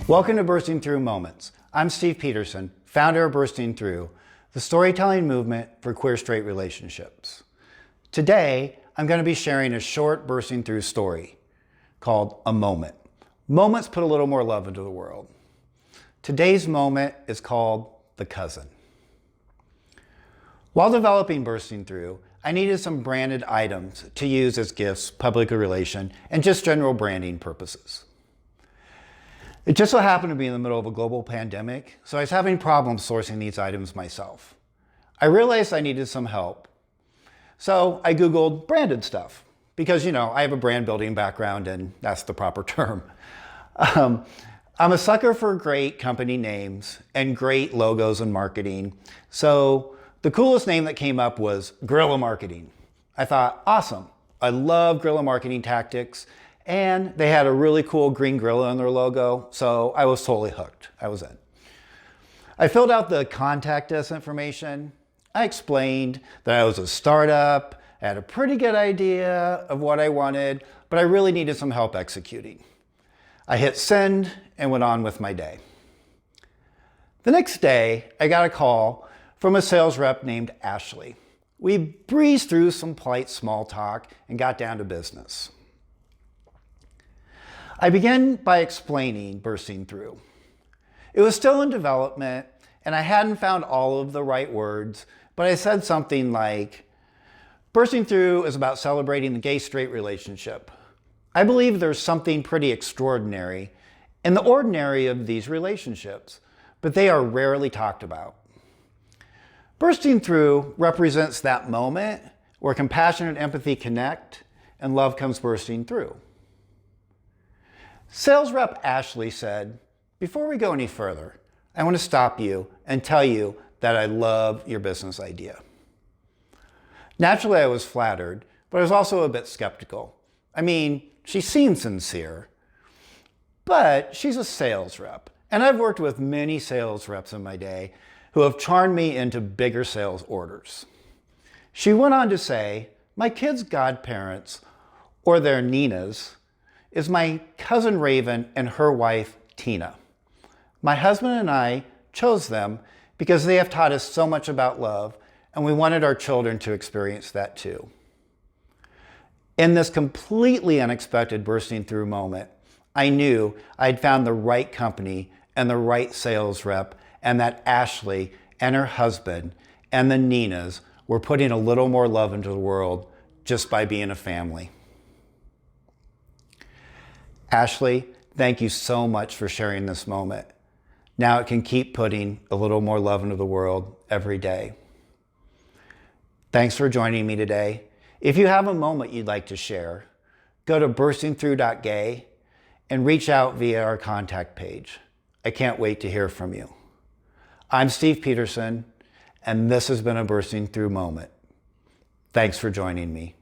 Welcome to Bursting Through Moments. I'm Steve Peterson, founder of Bursting Through, the storytelling movement for queer straight relationships. Today, I'm going to be sharing a short Bursting Through story called A Moment. Moments put a little more love into the world. Today's moment is called The Cousin. While developing Bursting Through, I needed some branded items to use as gifts, public relation, and just general branding purposes. It just so happened to be in the middle of a global pandemic, so I was having problems sourcing these items myself. I realized I needed some help, so I Googled branded stuff because, I have a brand building background and that's the proper term. I'm a sucker for great company names and great logos and marketing, so the coolest name that came up was Guerrilla Marketing. I thought, awesome, I love guerrilla marketing tactics. And they had a really cool green gorilla in their logo, so I was totally hooked. I was in. I filled out the contact us information. I explained that I was a startup, I had a pretty good idea of what I wanted, but I really needed some help executing. I hit send and went on with my day. The next day, I got a call from a sales rep named Ashley. We breezed through some polite small talk and got down to business. I began by explaining Bursting Through. It was still in development and I hadn't found all of the right words, but I said something like, Bursting Through is about celebrating the gay-straight relationship. I believe there's something pretty extraordinary in the ordinary of these relationships, but they are rarely talked about. Bursting Through represents that moment where compassion and empathy connect and love comes bursting through. Sales rep Ashley said, before we go any further, I want to stop you and tell you that I love your business idea. Naturally, I was flattered, but I was also a bit skeptical. She seemed sincere, but she's a sales rep, and I've worked with many sales reps in my day who have charmed me into bigger sales orders. She went on to say, my kids' godparents, or their Ninas, is my cousin Raven and her wife, Tina. My husband and I chose them because they have taught us so much about love, and we wanted our children to experience that too. In this completely unexpected Bursting Through moment, I knew I'd found the right company and the right sales rep, and that Ashley and her husband and the Ninas were putting a little more love into the world just by being a family. Ashley, thank you so much for sharing this moment. Now it can keep putting a little more love into the world every day. Thanks for joining me today. If you have a moment you'd like to share, go to burstingthrough.gay and reach out via our contact page. I can't wait to hear from you. I'm Steve Peterson, and this has been a Bursting Through moment. Thanks for joining me.